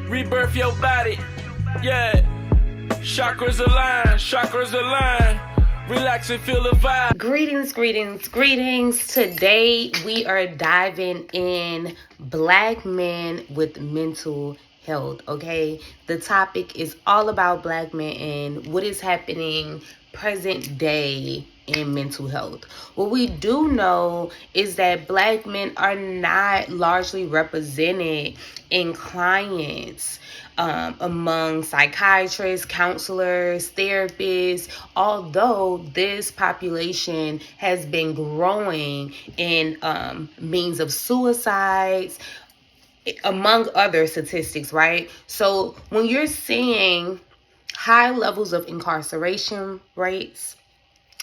Rebirth your body. Yeah. Chakras align. Relax and feel the vibe. Greetings. Today we are diving in Black men with mental health, okay? The topic is all about Black men and what is happening present day in mental health. What we do know is that Black men are not largely represented in clients among psychiatrists, counselors, therapists, although this population has been growing in means of suicides, among other statistics, right? So when you're seeing high levels of incarceration rates,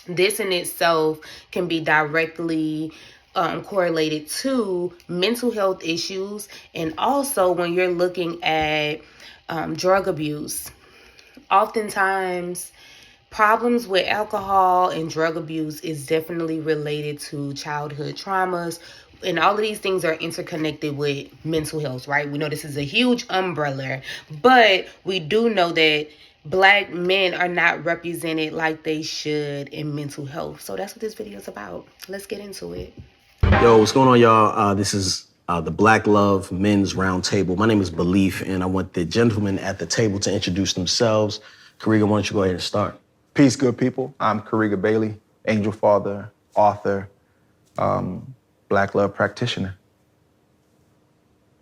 this in itself can be directly correlated to mental health issues. And also when you're looking at drug abuse, oftentimes problems with alcohol and drug abuse is definitely related to childhood traumas. And all of these things are interconnected with mental health, right? We know this is a huge umbrella, but we do know that Black men are not represented like they should in mental health. So that's what this video is about. Let's get into it. Yo, what's going on, y'all? This is the Black Love Men's Roundtable. My name is Belief, and I want the gentlemen at the table to introduce themselves. Kariga, why don't you go ahead and start? Peace, good people. I'm Kariga Bailey, angel father, author, Black Love practitioner.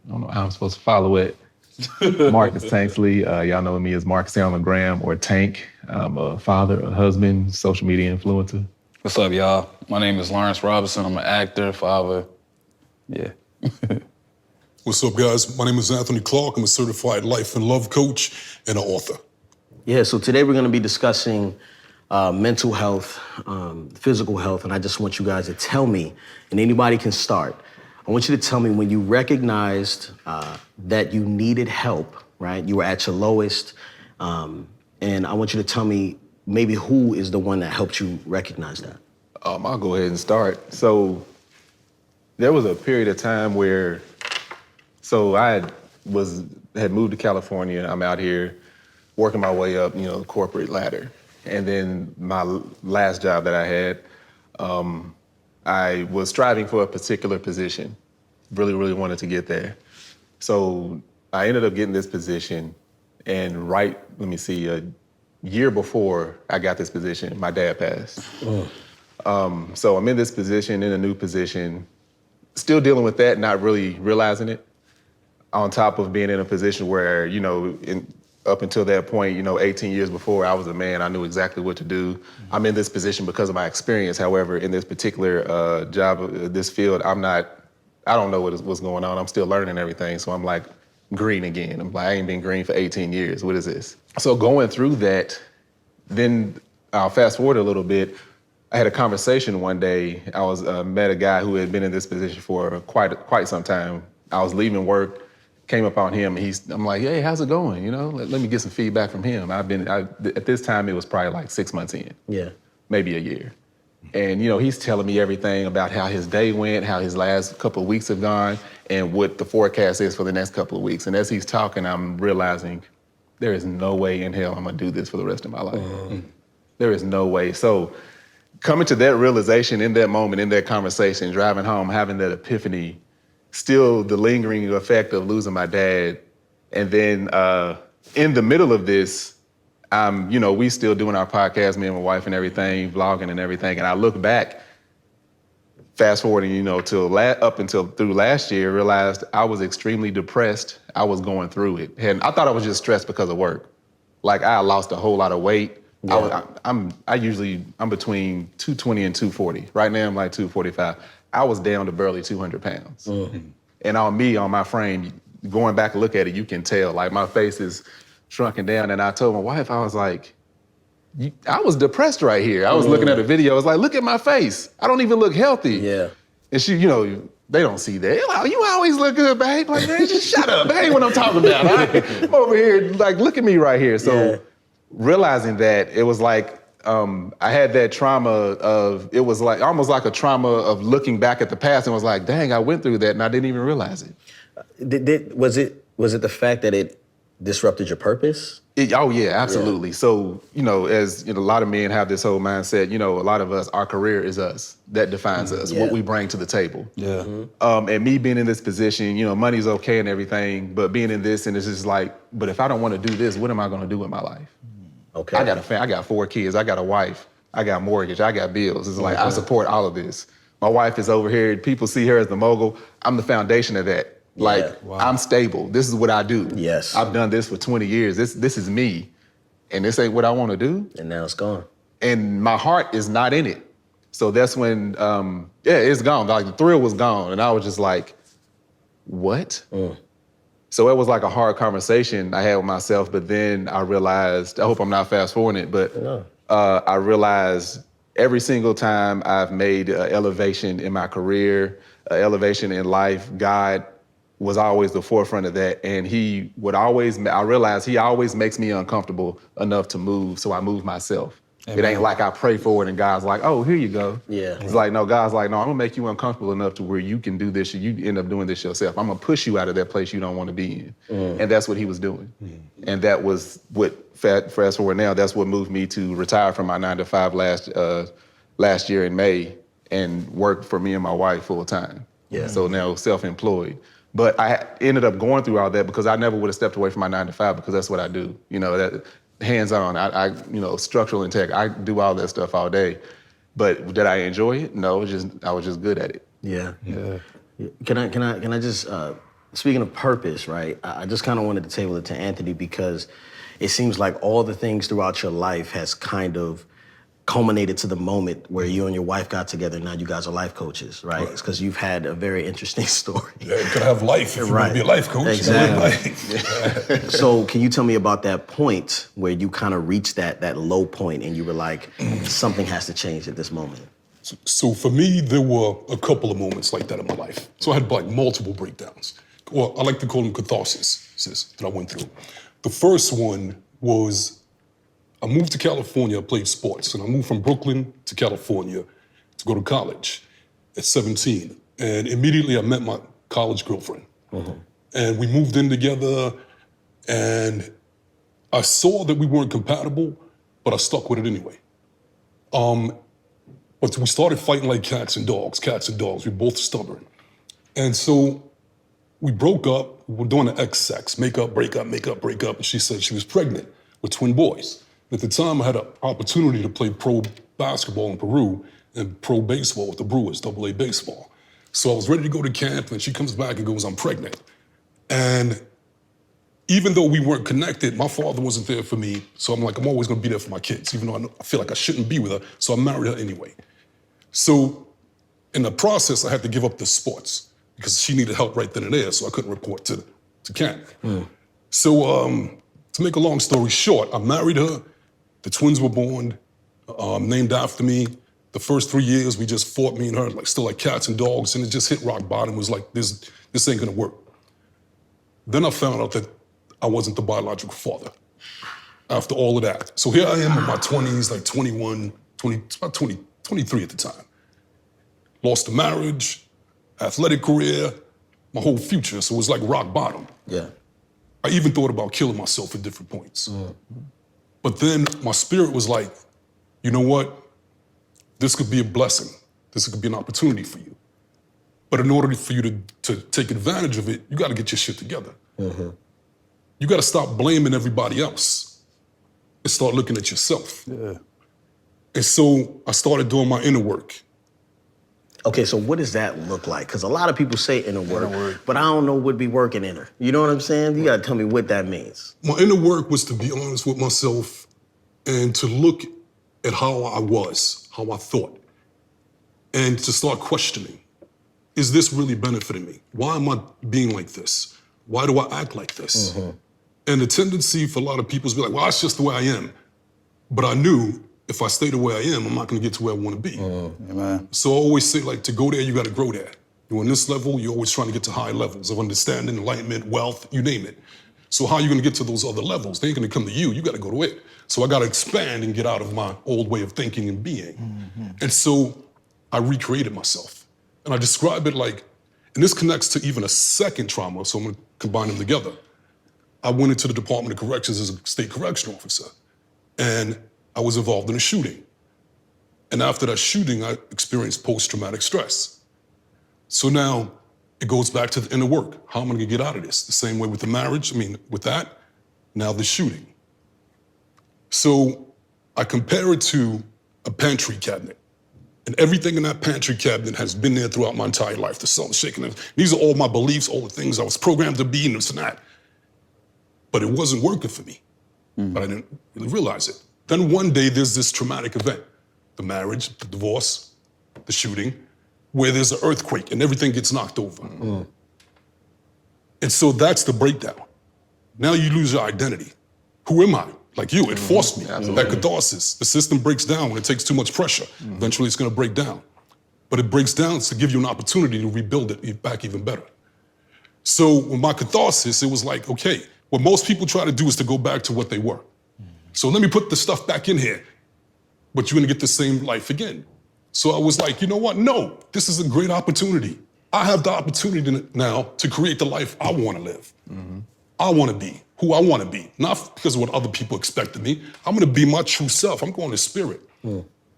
I don't know how I'm supposed to follow it. Marcus Tanksley, y'all know me as Marcus on the gram or Tank. I'm a father, a husband, social media influencer. What's up, y'all? My name is Lawrence Robinson. I'm an actor, father. Yeah. What's up, guys? My name is Anthony Clark. I'm a certified life and love coach and an author. Yeah, so today we're going to be discussing mental health, physical health, and I just want you guys to tell me, and anybody can start, I want you to tell me when you recognized that you needed help, right? You were at your lowest, and I want you to tell me maybe who is the one that helped you recognize that. I'll go ahead and start. So there was a period of time where, I had moved to California. I'm out here working my way up, the corporate ladder. And then my last job that I had, I was striving for a particular position. Really, really wanted to get there. So I ended up getting this position, and a year before I got this position, my dad passed. So I'm in this position, in a new position, still dealing with that, not really realizing it, on top of being in a position where, up until that point, 18 years before, I was a man. I knew exactly what to do. I'm in this position because of my experience. However, in this particular job, this field, I don't know what's going on. I'm still learning everything. So I'm like green again. I'm like, I ain't been green for 18 years. What is this? So going through that, then I'll fast forward a little bit. I had a conversation one day. I met a guy who had been in this position for quite some time. I was leaving work, came up on him, and I'm like, hey, how's it going? Let me get some feedback from him. At this time, it was probably like 6 months in. Yeah. Maybe a year. And, he's telling me everything about how his day went, how his last couple of weeks have gone, and what the forecast is for the next couple of weeks. And as he's talking, I'm realizing there is no way in hell I'm gonna do this for the rest of my life. There is no way. So coming to that realization in that moment, in that conversation, driving home, having that epiphany, still the lingering effect of losing my dad. And then in the middle of this, we still doing our podcast, me and my wife and everything, vlogging and everything. And I look back, fast forwarding, up until through last year, realized I was extremely depressed. I was going through it. And I thought I was just stressed because of work. Like I lost a whole lot of weight. Yeah. I'm between 220 and 240. Right now I'm like 245. I was down to barely 200 pounds. And on my frame, going back and look at it, you can tell, like my face is shrunken down. And I told my wife, I was like, I was depressed right here. I was looking at a video. I was like, look at my face. I don't even look healthy. Yeah. And she, they don't see that. They're like, you always look good, babe. Like, man, just shut up. That ain't what I'm talking about. I'm over here, like, look at me right here. So realizing that, it was like, I had that trauma of, it was like almost like a trauma of looking back at the past and was like, dang, I went through that and I didn't even realize it. Was it the fact that disrupted your purpose? Oh yeah, absolutely. Yeah. So, as a lot of men have this whole mindset, a lot of us, our career is us. That defines us, what we bring to the table. Yeah. And me being in this position, money's okay and everything, but being in this, and it's just like, but if I don't want to do this, what am I going to do with my life? Okay. I got a family, I got 4 kids, I got a wife, I got mortgage, I got bills. It's like, I support all of this. My wife is over here, people see her as the mogul. I'm the foundation of that. I'm stable. This is what I do. Yes. I've done this for 20 years. This is me. And this ain't what I want to do. And now it's gone. And my heart is not in it. So that's when, it's gone. Like the thrill was gone. And I was just like, what? So it was like a hard conversation I had with myself. But then I realized, I hope I'm not fast forwarding it, but I realized every single time I've made an elevation in my career, an elevation in life, God was always the forefront of that. And I realized he always makes me uncomfortable enough to move, so I move myself. Amen. It ain't like I pray for it and God's like, oh, here you go. Yeah. It's like, no, God's like, no, I'm gonna make you uncomfortable enough to where you can do this, you end up doing this yourself. I'm gonna push you out of that place you don't wanna be in. And that's what he was doing. And that was what, fast forward now, that's what moved me to retire from my 9-to-5 last year in May and work for me and my wife full time. Yeah. So now self-employed. But I ended up going through all that because I never would have stepped away from my 9-to-5 because that's what I do. That hands-on, I structural and tech, I do all that stuff all day. But did I enjoy it? No, I was just good at it. Yeah. Can I just, speaking of purpose, right? I just kind of wanted to table it to Anthony because it seems like all the things throughout your life has kind of culminated to the moment where you and your wife got together and now you guys are life coaches, right? It's because you've had a very interesting story. Yeah, you could have life if you want to be a life coach. Exactly. So can you tell me about that point where you kind of reached that low point and you were like, something has to change at this moment? So for me, there were a couple of moments like that in my life. So I had like multiple breakdowns. Well, I like to call them catharsis that I went through. The first one was I moved to California, I played sports, and I moved from Brooklyn to California to go to college at 17. And immediately I met my college girlfriend. And we moved in together, and I saw that we weren't compatible, but I stuck with it anyway. But we started fighting like cats and dogs. We were both stubborn. And so we broke up, we were doing the X-sex, make up, break up, and she said she was pregnant with twin boys. At the time, I had an opportunity to play pro basketball in Peru and pro baseball with the Brewers, AA baseball. So I was ready to go to camp, and she comes back and goes, I'm pregnant. And even though we weren't connected, my father wasn't there for me, so I'm like, I'm always gonna be there for my kids, even though I feel like I shouldn't be with her, so I married her anyway. So in the process, I had to give up the sports because she needed help right then and there, so I couldn't report to camp. So to make a long story short, I married her. The twins were born, named after me. The first 3 years, we just fought, me and her, still like cats and dogs, and it just hit rock bottom. It was like, this ain't gonna work. Then I found out that I wasn't the biological father after all of that. So here I am in my 20s, like 21, 23 at the time. Lost the marriage, athletic career, my whole future, so it was like rock bottom. Yeah. I even thought about killing myself at different points. But then my spirit was like, you know what? This could be a blessing. This could be an opportunity for you. But in order for you to take advantage of it, you gotta get your shit together. You gotta stop blaming everybody else and start looking at yourself. And so I started doing my inner work. Okay, so what does that look like? Because a lot of people say inner work, but I don't know what be working inner. You know what I'm saying? You gotta tell me what that means. My inner work was to be honest with myself and to look at how I was, how I thought, and to start questioning. Is this really benefiting me? Why am I being like this? Why do I act like this? And the tendency for a lot of people is to be like, well, that's just the way I am. But I knew if I stay the way I am, I'm not gonna get to where I wanna be. So I always say, to go there, you gotta grow there. You're on this level, you're always trying to get to high levels of understanding, enlightenment, wealth, you name it. So how are you gonna get to those other levels? They ain't gonna come to you gotta go to it. So I gotta expand and get out of my old way of thinking and being. And so I recreated myself. And I describe it like, and this connects to even a second trauma, so I'm gonna combine them together. I went into the Department of Corrections as a state correctional officer, and I was involved in a shooting. And after that shooting, I experienced post-traumatic stress. So now it goes back to the inner work. How am I gonna get out of this? The same way with the marriage, with that, now the shooting. So I compare it to a pantry cabinet. And everything in that pantry cabinet has been there throughout my entire life, the salt, shaking. These are all my beliefs, all the things I was programmed to be and this and that. But it wasn't working for me. But I didn't really realize it. Then one day there's this traumatic event, the marriage, the divorce, the shooting, where there's an earthquake and everything gets knocked over. And so that's the breakdown. Now you lose your identity. Who am I? Like you, it forced me. That catharsis. The system breaks down when it takes too much pressure. Eventually it's gonna break down. But it breaks down to give you an opportunity to rebuild it back even better. So with my catharsis, it was like, okay, what most people try to do is to go back to what they were. So let me put the stuff back in here, but you're gonna get the same life again. So I was like, you know what? No, this is a great opportunity. I have the opportunity now to create the life I wanna live. I wanna be who I wanna be, not because of what other people expect of me. I'm gonna be my true self. I'm going to spirit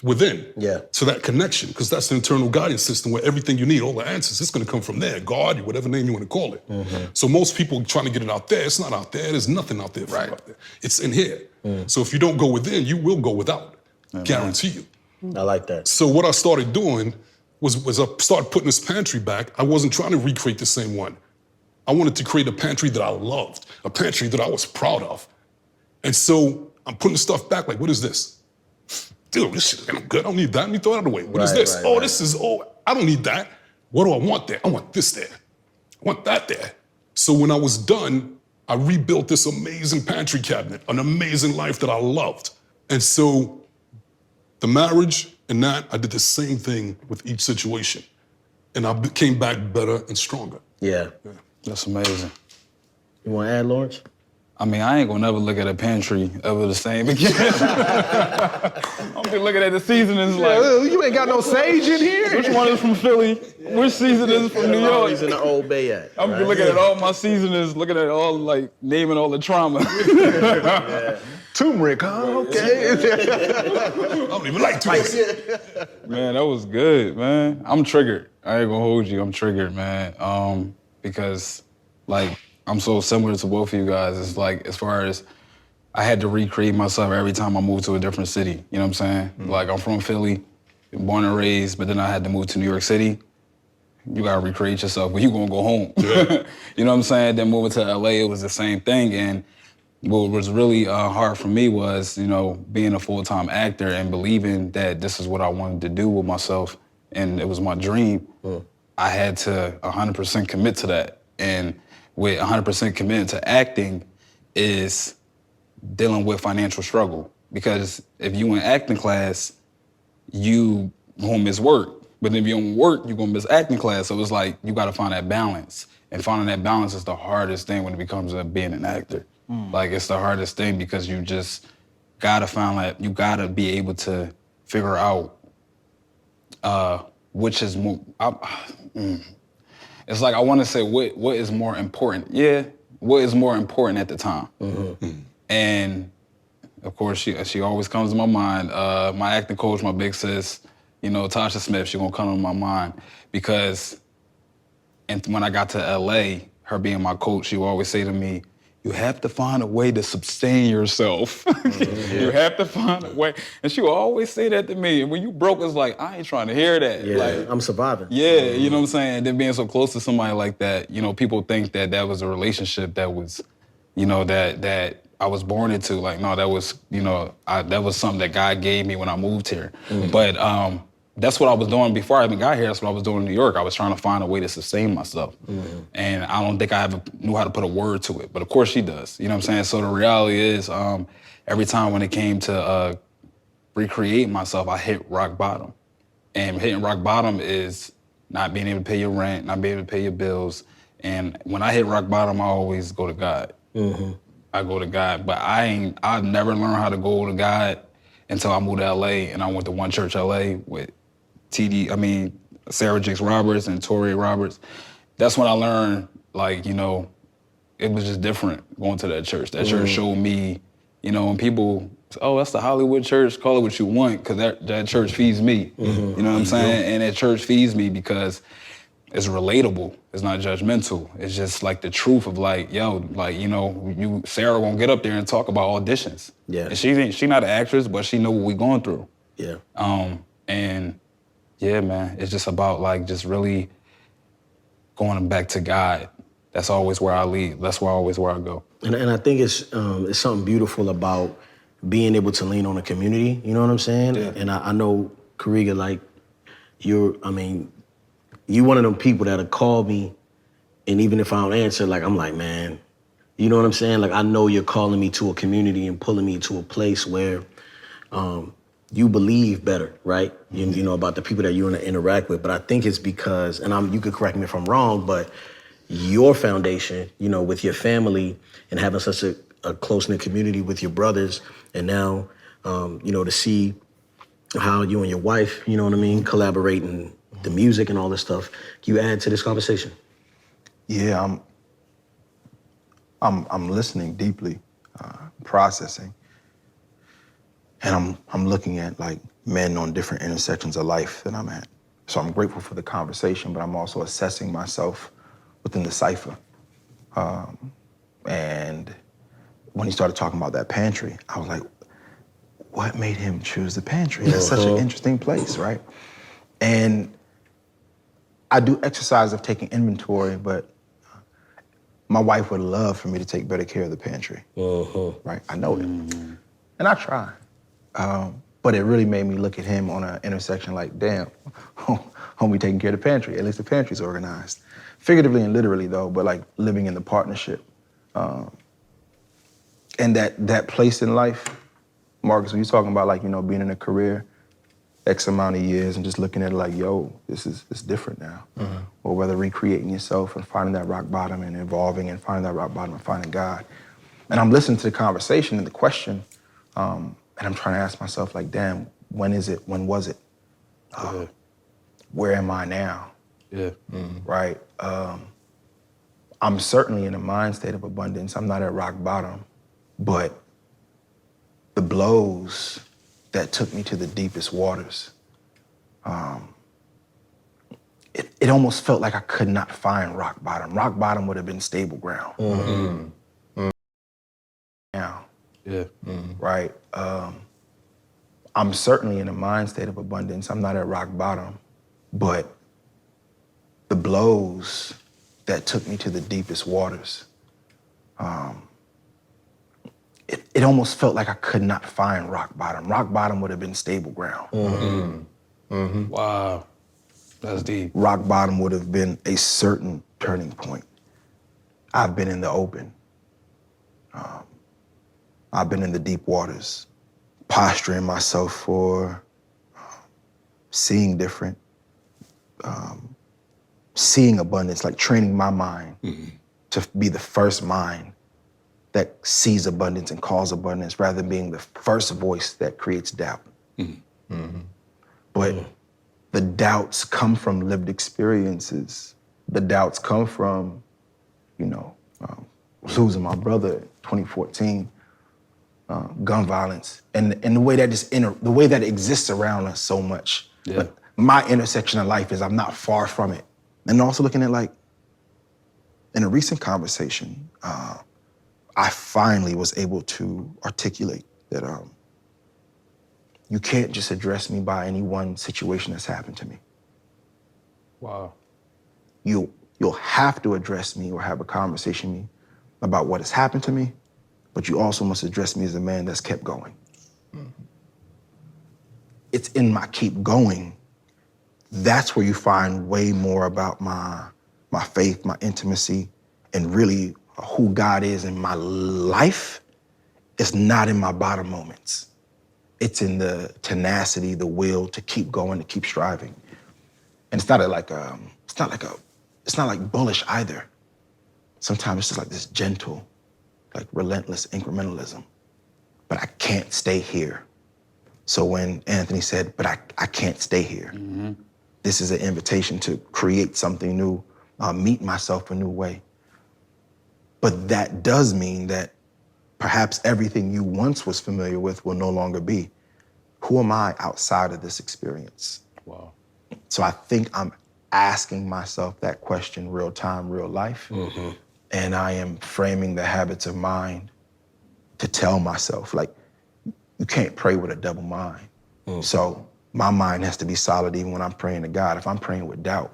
within. Yeah. So that connection, because that's the internal guidance system where everything you need, all the answers, it's gonna come from there, God, whatever name you wanna call it. So most people trying to get it out there, it's not out there, there's nothing out there for you out there. It's in here. So if you don't go within, you will go without, guarantee you. I like that. So what I started doing was I started putting this pantry back. I wasn't trying to recreate the same one. I wanted to create a pantry that I loved, a pantry that I was proud of. And so I'm putting stuff back like, what is this? Dude, this shit ain't good, I don't need that, let me throw it out of the way. What is this? This is, I don't need that. What do I want there? I want this there. I want that there. So when I was done, I rebuilt this amazing pantry cabinet, an amazing life that I loved. And so the marriage and that, I did the same thing with each situation. And I came back better and stronger. Yeah. That's amazing. You want to add, Lawrence? I mean, I ain't gonna never look at a pantry ever the same again. I'm just looking at the seasonings like, You ain't got no sage in here. which one is from Philly? Which seasoning is from New York? He's in the Old Bay at. I'm just looking at all my seasonings, looking at all, like, naming all the trauma. Turmeric, huh? Okay. I don't even like turmeric. Man, that was good, man. I'm triggered. I ain't gonna hold you, I'm triggered, man. Because, like, I'm so similar to both of you guys. It's like, as far as I had to recreate myself every time I moved to a different city. You know what I'm saying? Like, I'm from Philly, born and raised, but then I had to move to New York City. You gotta recreate yourself, but you gonna go home. You know what I'm saying? Then moving to LA, it was the same thing. And what was really hard for me was, you know, being a full-time actor and believing that this is what I wanted to do with myself, and it was my dream. I had to 100% commit to that. And with 100% commitment to acting is dealing with financial struggle. Because if you in acting class, you gonna miss work. But if you don't work, you're gonna miss acting class. So it's like, you gotta find that balance. And finding that balance is the hardest thing when it becomes being an actor. Like, it's the hardest thing because you just gotta find that, you gotta be able to figure out which is more, it's like I wanna say what is more important. Yeah, what is more important at the time. And of course, she always comes to my mind. My acting coach, my big sis, you know, Tasha Smith, she gonna come to my mind because when I got to LA, her being my coach, she would always say to me, you have to find a way to sustain yourself. You have to find a way. And she would always say that to me. And when you broke, it's like, I ain't trying to hear that. Yeah, like, I'm surviving. Yeah, you know what I'm saying? And then being so close to somebody like that, you know, people think that that was a relationship that was, you know, that I was born into. Like, no, that was, you know, that was something that God gave me when I moved here. But that's what I was doing before I even got here. That's what I was doing in New York. I was trying to find a way to sustain myself. And I don't think I ever knew how to put a word to it. But of course she does. You know what I'm saying? So the reality is, every time when it came to recreate myself, I hit rock bottom. And hitting rock bottom is not being able to pay your rent, not being able to pay your bills. And when I hit rock bottom, I always go to God. I go to God. But I've never learned how to go to God until I moved to LA and I went to One Church LA with Sarah Jakes Roberts and Torrey Roberts. That's when I learned, like, you know, it was just different going to that church. That church showed me, you know, when people, oh, that's the Hollywood church, call it what you want, because that church feeds me. You know what I'm saying? And that church feeds me because it's relatable. It's not judgmental. It's just like the truth of like, yo, like, you know, Sarah won't get up there and talk about auditions. Yeah. And she not an actress, but she know what we going through. Yeah. And yeah, man, it's just about like just really going back to God. That's always where I lead. That's always where I go. And I think it's something beautiful about being able to lean on a community. You know what I'm saying? Yeah. And I know, Kariga, like, you one of them people that'll call me, and even if I don't answer, like, I'm like, man, you know what I'm saying? Like, I know you're calling me to a community and pulling me to a place where you believe better, right? You know, about the people that you interact with. But I think it's because, and you could correct me if I'm wrong, but your foundation, you know, with your family and having such a close-knit community with your brothers, and now, you know, to see how you and your wife, you know what I mean, collaborating the music and all this stuff, can you add to this conversation? Yeah, I'm listening deeply, processing, and I'm looking at like men on different intersections of life that I'm at. So I'm grateful for the conversation, but I'm also assessing myself within the cipher. And when he started talking about that pantry, I was like, what made him choose the pantry? That's such an interesting place, right? And I do exercise of taking inventory, but my wife would love for me to take better care of the pantry, right? I know it, and I try. But it really made me look at him on an intersection like, damn, homie taking care of the pantry. At least the pantry's organized. Figuratively and literally though, but like living in the partnership. And that place in life, Marcus, when you're talking about like, you know, being in a career, X amount of years and just looking at it like, yo, it's different now. Or whether recreating yourself and finding that rock bottom and evolving and finding that rock bottom and finding God. And I'm listening to the conversation and the question, and I'm trying to ask myself like, damn, when is it? When was it? Where am I now? Yeah. Right? I'm certainly in a mind state of abundance. I'm not at rock bottom, but the blows that took me to the deepest waters, it almost felt like I could not find rock bottom. Rock bottom would have been stable ground. Now, Yeah. right? I'm certainly in a mind state of abundance. I'm not at rock bottom, but the blows that took me to the deepest waters, it almost felt like I could not find rock bottom. Rock bottom would have been stable ground. Wow. That's deep. Rock bottom would have been a certain turning point. I've been in the open. I've been in the deep waters, posturing myself for seeing different, seeing abundance, like training my mind to be the first mind that sees abundance and calls abundance rather than being the first voice that creates doubt. But the doubts come from lived experiences. The doubts come from, you know, losing my brother in 2014, gun violence, and the way that the way that it exists around us so much. Yeah. But my intersection of life is I'm not far from it. And also looking at like, in a recent conversation, I finally was able to articulate that you can't just address me by any one situation that's happened to me. Wow. You'll have to address me or have a conversation with me about what has happened to me, but you also must address me as a man that's kept going. It's in my keep going, that's where you find way more about my faith, my intimacy, and really who God is in my life. It's not in my bottom moments. It's in the tenacity, the will to keep going, to keep striving. And it's not like bullish either. Sometimes it's just like this gentle, like relentless incrementalism. But I can't stay here. So when Anthony said, but I can't stay here, this is an invitation to create something new, meet myself a new way. But that does mean that perhaps everything you once was familiar with will no longer be. Who am I outside of this experience? Wow. So I think I'm asking myself that question real time, real life. And I am framing the habits of mind to tell myself, like, you can't pray with a double mind. So my mind has to be solid even when I'm praying to God. If I'm praying with doubt,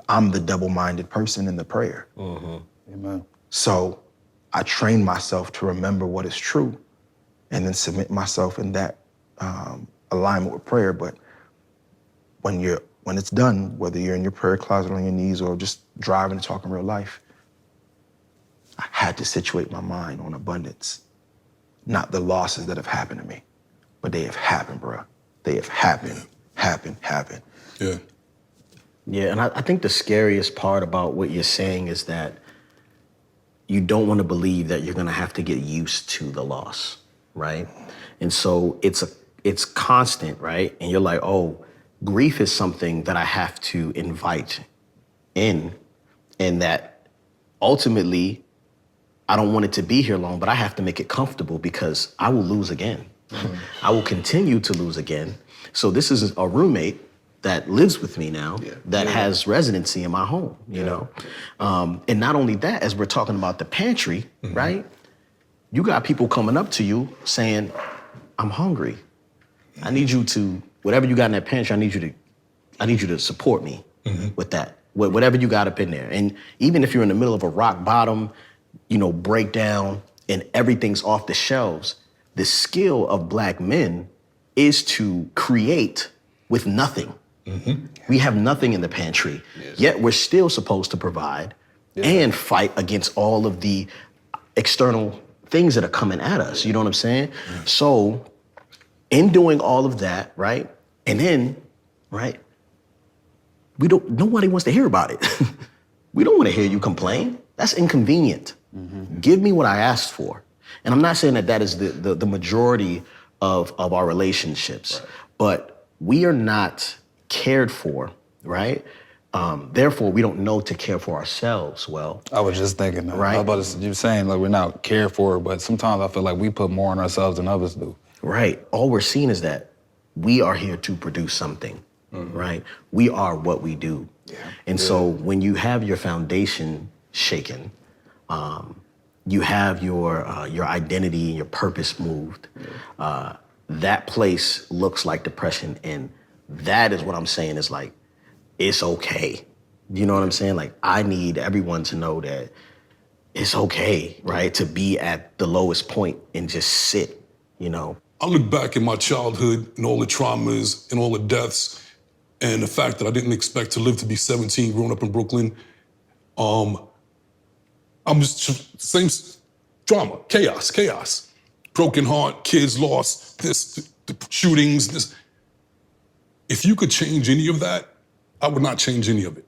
I'm the double-minded person in the prayer. Amen. So I train myself to remember what is true and then submit myself in that alignment with prayer. But when it's done, whether you're in your prayer closet on your knees or just driving and talking real life, I had to situate my mind on abundance, not the losses that have happened to me, but they have happened, bro. They have happened. Yeah. Yeah, and I think the scariest part about what you're saying is that you don't want to believe that you're going to have to get used to the loss, right? And so it's constant, right? And you're like, oh, grief is something that I have to invite in, and that ultimately I don't want it to be here long, but I have to make it comfortable because I will lose again. I will continue to lose again. So this is a roommate that lives with me now that has residency in my home, you know? And not only that, as we're talking about the pantry, right? You got people coming up to you saying, I'm hungry. I need you to, whatever you got in that pantry, I need you to support me with that, whatever you got up in there. And even if you're in the middle of a rock bottom, you know, breakdown and everything's off the shelves, the skill of Black men is to create with nothing. We have nothing in the pantry, yet we're still supposed to provide and fight against all of the external things that are coming at us. You know what I'm saying? So in doing all of that, right? And then, right, nobody wants to hear about it. We don't want to hear you complain. That's inconvenient. Give me what I asked for. And I'm not saying that is the majority of our relationships, but we are not cared for, right? Therefore, we don't know to care for ourselves well. I was just thinking that. Right. I was about to, you were saying like we're not cared for, but sometimes I feel like we put more on ourselves than others do. Right. All we're seeing is that we are here to produce something, right? We are what we do. And so when you have your foundation shaken, you have your identity and your purpose moved, that place looks like depression. And that is what I'm saying is like, it's okay. You know what I'm saying? Like, I need everyone to know that it's okay, right? To be at the lowest point and just sit, you know? I look back at my childhood and all the traumas and all the deaths and the fact that I didn't expect to live to be 17 growing up in Brooklyn. I'm just same drama, chaos. Broken heart, kids lost, the shootings, this. If you could change any of that, I would not change any of it.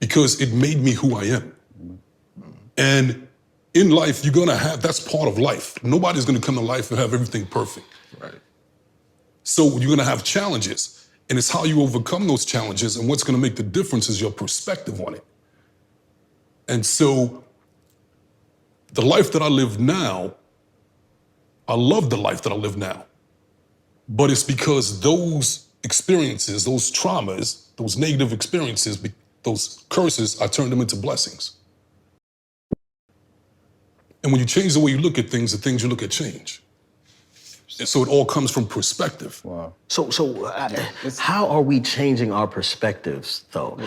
Because it made me who I am. And in life, you're gonna have, that's part of life. Nobody's gonna come to life and have everything perfect. Right. So you're gonna have challenges. And it's how you overcome those challenges, and what's gonna make the difference is your perspective on it. And so the life that I live now, I love the life that I live now. But it's because those experiences, those traumas, those negative experiences, those curses, I turned them into blessings. And when you change the way you look at things, the things you look at change. And so it all comes from perspective. Wow. So how are we changing our perspectives, though?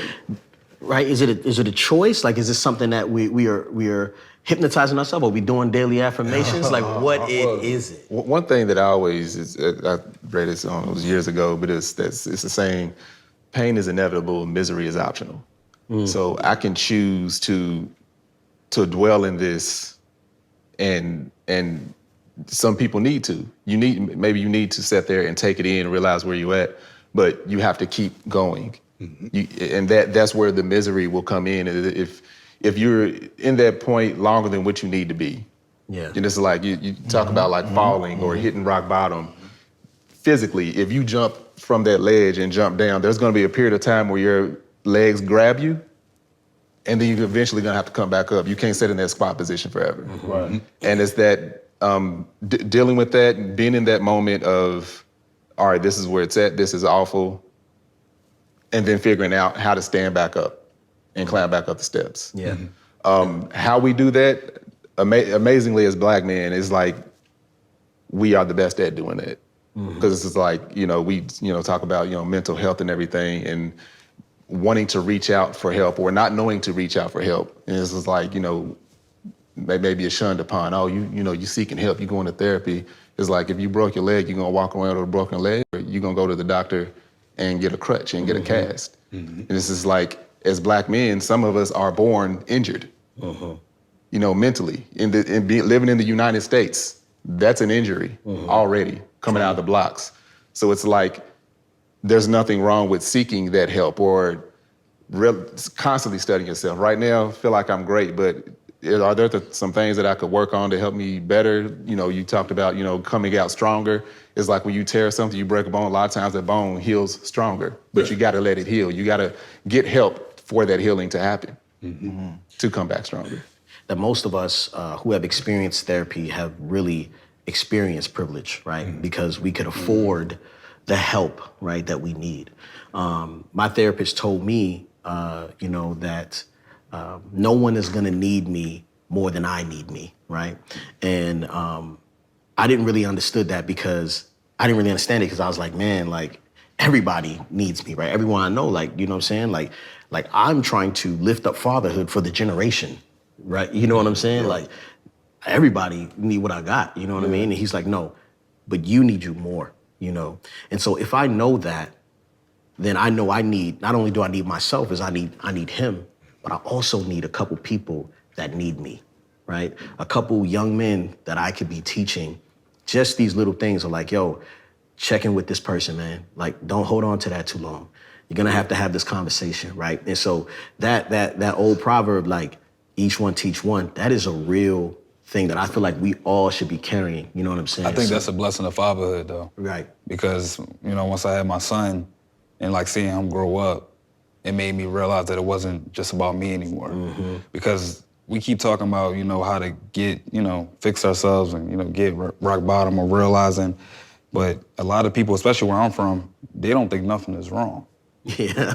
Right? Is it a choice? Like, is this something that we are hypnotizing ourselves? Are we doing daily affirmations? Like, what is it? One thing that I always I read this it was years ago, but it's the saying, pain is inevitable, misery is optional. So I can choose to dwell in this, and some people need to. Maybe you need to sit there and take it in and realize where you're at, but you have to keep going. And that's where the misery will come in. If you're in that point longer than what you need to be. Yeah. And it's like you talk about like falling or hitting rock bottom. Physically, if you jump from that ledge and jump down, there's gonna be a period of time where your legs grab you and then you're eventually gonna have to come back up. You can't sit in that squat position forever. Right. And it's that dealing with that, being in that moment of, all right, this is where it's at, this is awful, and then figuring out how to stand back up and climb back up the steps. Yeah. How we do that, amazingly as Black men, is like, we are the best at doing that. Because it's just like, we talk about, mental health and everything, and wanting to reach out for help or not knowing to reach out for help. And it's just like, maybe it's shunned upon. Oh, you seeking help, you going to therapy. It's like, if you broke your leg, you're gonna walk around with a broken leg, or you're gonna go to the doctor and get a crutch and get a cast. And this is like, as Black men, some of us are born injured, mentally. Living in the United States, that's an injury already coming out of the blocks. So it's like, there's nothing wrong with seeking that help or constantly studying yourself. Right now, I feel like I'm great, but are there some things that I could work on to help me better? You talked about, coming out stronger. It's like when you tear something, you break a bone, a lot of times that bone heals stronger, but you gotta let it heal. You gotta get help for that healing to happen, to come back stronger. That most of us who have experienced therapy have really experienced privilege, right? Because we could afford the help, right, that we need. My therapist told me, that no one is gonna need me more than I need me, right? And I didn't really understand it because I was like, man, like, everybody needs me, right? Everyone I know, like, you know what I'm saying? Like I'm trying to lift up fatherhood for the generation, right? You know what I'm saying? Like, everybody need what I got, you know what I mean? And he's like, no, but you need you more, And so if I know that, then I know not only do I need myself, I need him, but I also need a couple people that need me, right? A couple young men that I could be teaching just these little things are like, yo, check in with this person, man. Like, don't hold on to that too long. You're gonna have to have this conversation, right? And so that old proverb, like, each one teach one, that is a real thing that I feel like we all should be carrying, you know what I'm saying? I think that's a blessing of fatherhood, though. Right. Because, once I had my son and like seeing him grow up, it made me realize that it wasn't just about me anymore. Because we keep talking about, how to get, fix ourselves and, get rock bottom or realizing, but a lot of people, especially where I'm from, they don't think nothing is wrong. Yeah.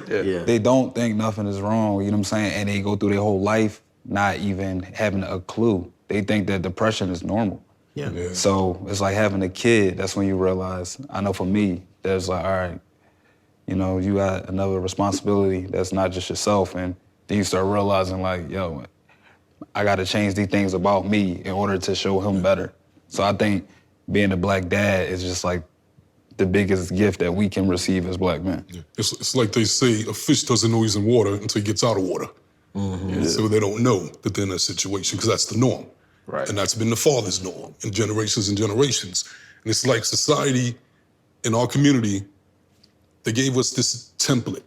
They don't think nothing is wrong, you know what I'm saying? And they go through their whole life not even having a clue. They think that depression is normal. Yeah. So it's like having a kid, that's when you realize, I know for me, there's like, all right, you got another responsibility that's not just yourself. And then you start realizing like, yo, I gotta change these things about me in order to show him better. So I think being a Black dad is just like the biggest gift that we can receive as Black men. Yeah. It's like they say, a fish doesn't know he's in water until he gets out of water. So they don't know that they're in a situation, because that's the norm. Right. And that's been the father's norm in generations and generations. And it's like society in our community, they gave us this template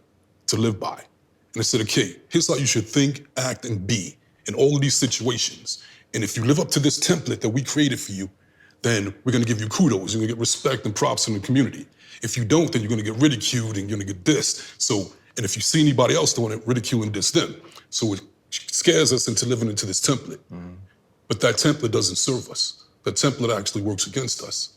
to live by. And they said, okay, here's how you should think, act, and be in all of these situations. And if you live up to this template that we created for you, then we're gonna give you kudos, you're gonna get respect and props in the community. If you don't, then you're gonna get ridiculed and you're gonna get dissed. So, and if you see anybody else doing it, ridicule and diss them. So it scares us into living into this template. But that template doesn't serve us. That template actually works against us.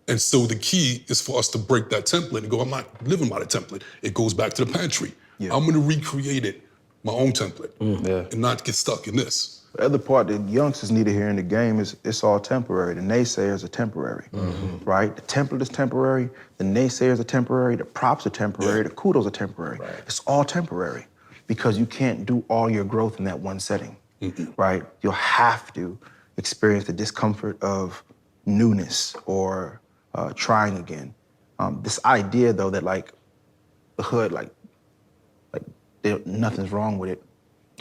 And so the key is for us to break that template and go, I'm not living by the template. It goes back to the pantry. I'm gonna recreate it, my own template, and not get stuck in this. The other part that youngsters need to hear in the game is it's all temporary. The naysayers are temporary, right? The template is temporary, the naysayers are temporary, the props are temporary, the kudos are temporary. It's all temporary because you can't do all your growth in that one setting, right? You'll have to experience the discomfort of newness or trying again. This idea, though, that like the hood, like nothing's wrong with it.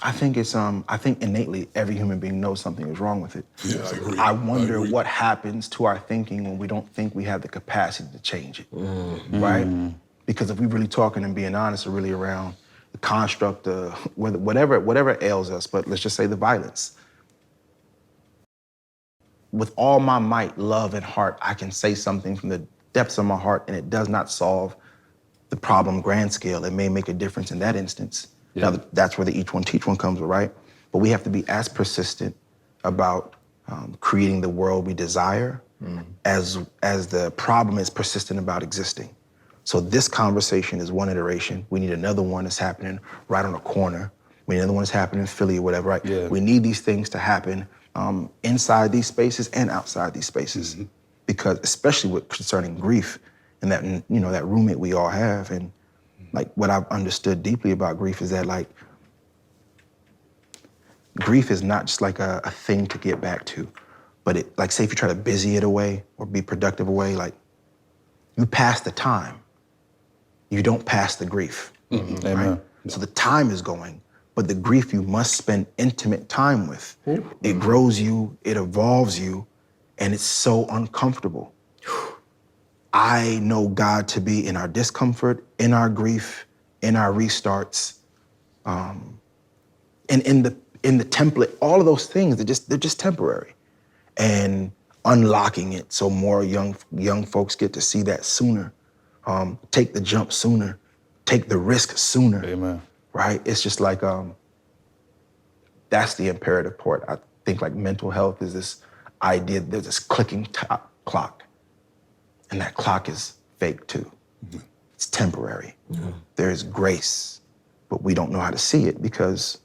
I think it's I think innately every human being knows something is wrong with it. Yeah, I agree. I wonder what happens to our thinking when we don't think we have the capacity to change it, right? Because if we're really talking and being honest, we're really around the construct of whatever ails us, but let's just say the violence. With all my might, love, and heart, I can say something from the depths of my heart, and it does not solve the problem grand scale. It may make a difference in that instance, Now, that's where the each one teach one comes, right? But we have to be as persistent about creating the world we desire as the problem is persistent about existing. So this conversation is one iteration. We need another one that's happening right on the corner. We need another one that's happening in Philly or whatever, right? Yeah. We need these things to happen inside these spaces and outside these spaces. Because especially with concerning grief and that, you know, that roommate we all have. And like what I've understood deeply about grief is that like, grief is not just like a thing to get back to, but it, like say if you try to busy it away or be productive away, like you pass the time, you don't pass the grief, right? Amen. So the time is going, but the grief you must spend intimate time with. It grows you, it evolves you, and it's so uncomfortable. I know God to be in our discomfort, in our grief, in our restarts, and in the template, all of those things, they're just temporary. And unlocking it so more young folks get to see that sooner, take the jump sooner, take the risk sooner. Amen. Right? It's just like, that's the imperative part. I think like mental health is this idea, there's this clicking clock, and that clock is fake too. It's temporary. There's grace, but we don't know how to see it because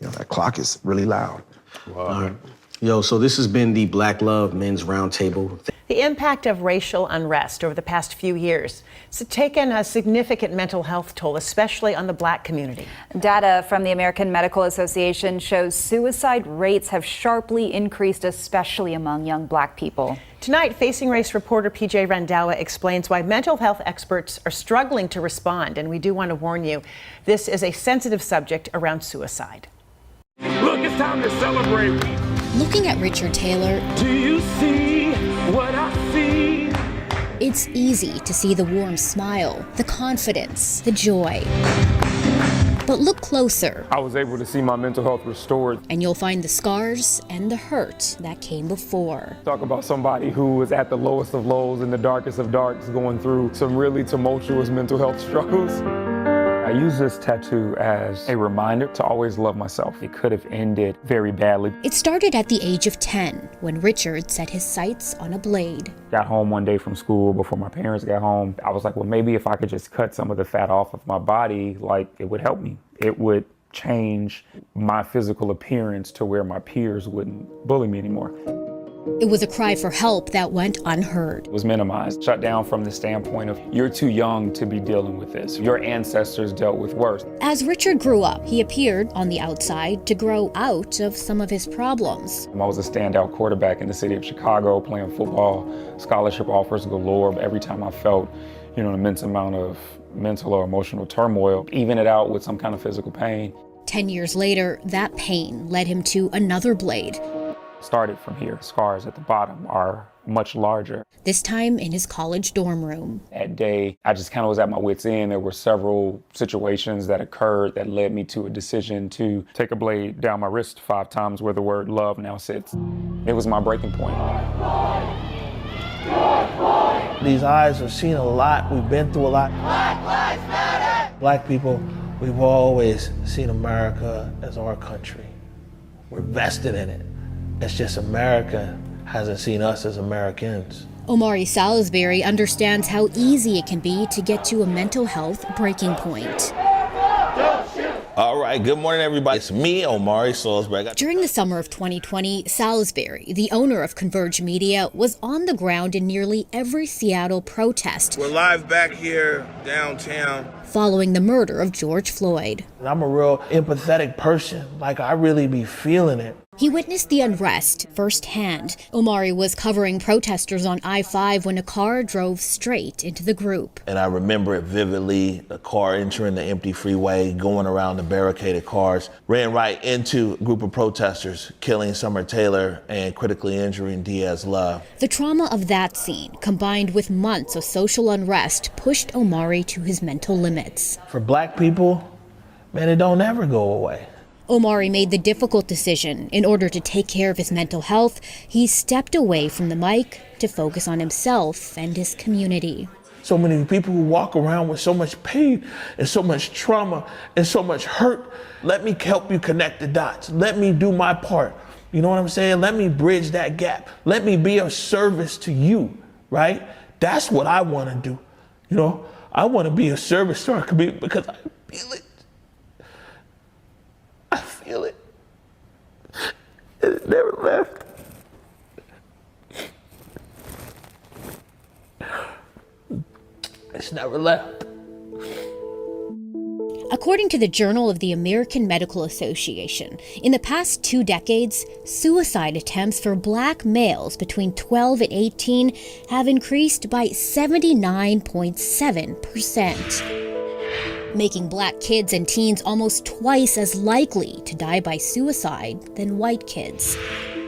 you know, that clock is really loud. Wow. All right. Yo, so this has been the Black Love Men's Roundtable. The impact of racial unrest over the past few years has taken a significant mental health toll, especially on the Black community. Data from the American Medical Association shows suicide rates have sharply increased, especially among young Black people. Tonight, Facing Race reporter PJ Randawa explains why mental health experts are struggling to respond. And we do want to warn you, this is a sensitive subject around suicide. Look, it's time to celebrate. Looking at Richard Taylor, Do you see what I see? it's easy to see the warm smile, the confidence, the joy. But look closer, I was able to see my mental health restored. and you'll find the scars and the hurt that came before. Talk about somebody who was at the lowest of lows and the darkest of darks, going through some really tumultuous mental health struggles. I use this tattoo as a reminder to always love myself. It could have ended very badly. It started at the age of 10, when Richard set his sights on a blade. Got home one day from school before my parents got home. I was like, well, maybe if I could just cut some of the fat off of my body, like it would help me. It would change my physical appearance to where my peers wouldn't bully me anymore. It was a cry for help that went unheard. It was minimized, shut down from the standpoint of you're too young to be dealing with this. Your ancestors dealt with worse. As Richard grew up, he appeared on the outside to grow out of some of his problems. I was a standout quarterback in the city of Chicago, playing football, scholarship offers galore. Every time I felt, an immense amount of mental or emotional turmoil, even it out with some kind of physical pain. 10 years later, that pain led him to another blade. Started from here. Scars at the bottom are much larger. This time in his college dorm room. That day, I just kind of was at my wit's end. There were several situations that occurred that led me to a decision to take a blade down my wrist 5 times where the word love now sits. It was my breaking point. These eyes have seen a lot. We've been through a lot. Black Lives Matter. Black people, we've always seen America as our country. We're vested in it. It's just America hasn't seen us as Americans. Omari Salisbury understands how easy it can be to get to a mental health breaking point. All right, good morning, everybody. It's me, Omari Salisbury. During the summer of 2020, Salisbury, the owner of Converge Media, was on the ground in nearly every Seattle protest. We're live back here downtown. Following the murder of George Floyd. I'm a real empathetic person. Like, I really be feeling it. He witnessed the unrest firsthand. Omari was covering protesters on I-5 when a car drove straight into the group. And I remember it vividly, a car entering the empty freeway, going around the barricaded cars, ran right into a group of protesters, killing Summer Taylor and critically injuring Diaz Love. The trauma of that scene, combined with months of social unrest, pushed Omari to his mental limits. For Black people, man, it don't ever go away. Omari made the difficult decision. In order to take care of his mental health, he stepped away from the mic to focus on himself and his community. so many people who walk around with so much pain and so much trauma and so much hurt. Let me help you connect the dots. Let me do my part. You know what I'm saying? Let me bridge that gap. Let me be of service to you, right? That's what I want to do. You know, I want to be of service to our community because I feel it. I feel it. And it never left. It's never left. According to the Journal of the American Medical Association, in the past 2 decades, suicide attempts for Black males between 12 and 18 have increased by 79.7%, making Black kids and teens almost twice as likely to die by suicide than white kids.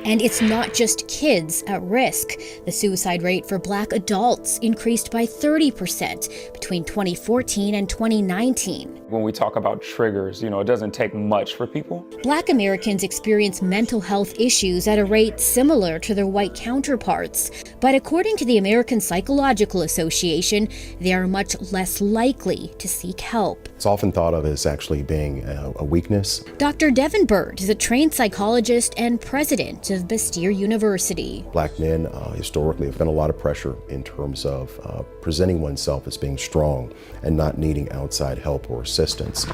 And it's not just kids at risk. The suicide rate for Black adults increased by 30% between 2014 and 2019. When we talk about triggers, you know, it doesn't take much for people. Black Americans experience mental health issues at a rate similar to their white counterparts. But according to the American Psychological Association, they are much less likely to seek help. It's often thought of as actually being a weakness. Dr. Devin Bird is a trained psychologist and president of Bastyr University. Black men historically have been a lot of pressure in terms of presenting oneself as being strong and not needing outside help or assistance.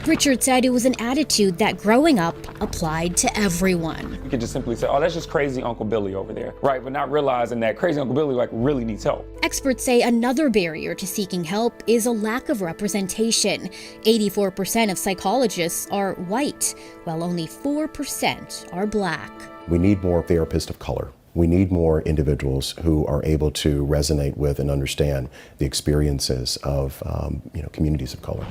Richard said it was an attitude that growing up applied to everyone. You could just simply say, oh, that's just crazy Uncle Billy over there, right? But not realizing that crazy Uncle Billy really needs help. Experts say another barrier to seeking help is a lack of representation. 84% of psychologists are white, while only 4% are Black. We need more therapists of color. We need more individuals who are able to resonate with and understand the experiences of communities of color.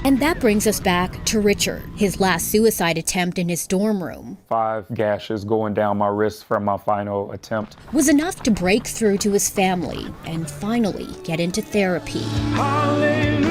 And that brings us back to Richard, his last suicide attempt in his dorm room. 5 gashes going down my wrist from my final attempt Was enough to break through to his family and finally get into therapy. Hallelujah.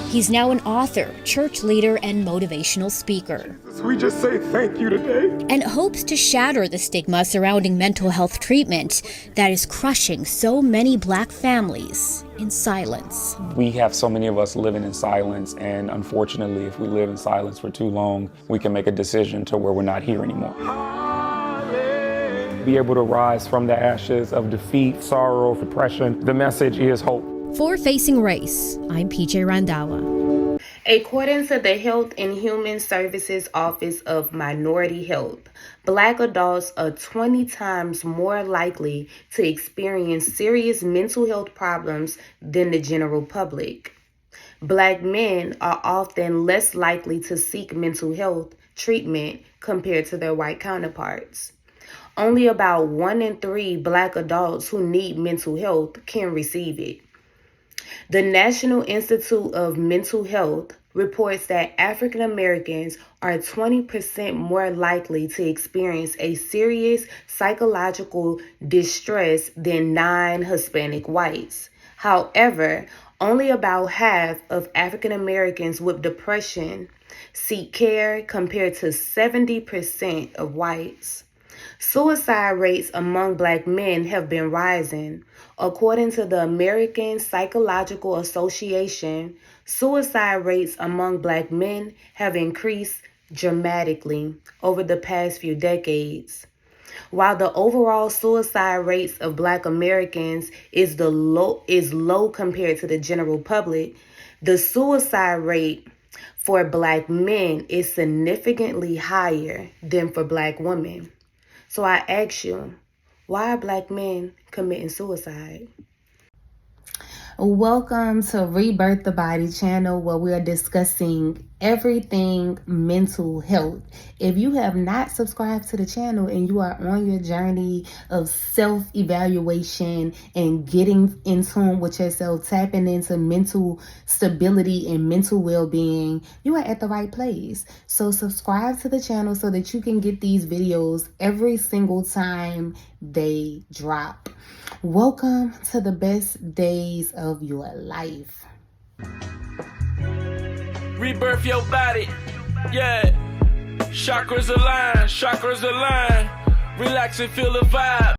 He's now an author, church leader, and motivational speaker. We just say thank you today. And hopes to shatter the stigma surrounding mental health treatment that is crushing so many Black families in silence. We have so many of us living in silence, and unfortunately, if we live in silence for too long, we can make a decision to where we're not here anymore. Be able to rise from the ashes of defeat, sorrow, depression. The message is hope. For Facing Race, I'm PJ Randawa. According to the Health and Human Services Office of Minority Health, Black adults are 20 times more likely to experience serious mental health problems than the general public. Black men are often less likely to seek mental health treatment compared to their white counterparts. Only about 1 in 3 Black adults who need mental health can receive it. The National Institute of Mental Health reports that African Americans are 20% more likely to experience a serious psychological distress than non-Hispanic whites. However, only about half of African Americans with depression seek care compared to 70% of whites. Suicide rates among Black men have been rising. According to the American Psychological Association, suicide rates among Black men have increased dramatically over the past few decades. While the overall suicide rates of Black Americans is low compared to the general public, the suicide rate for Black men is significantly higher than for Black women. So I ask you, why are Black men committing suicide? Welcome to Rebirth the Body channel, where we are discussing everything mental health. If you have not subscribed to the channel and you are on your journey of self-evaluation and getting in tune with yourself, tapping into mental stability and mental well-being, you are at the right place. So subscribe to the channel so that you can get these videos every single time they drop. Welcome to the best days of your life. Rebirth your body. Yeah. Chakras align. Chakras align. Relax and feel the vibe.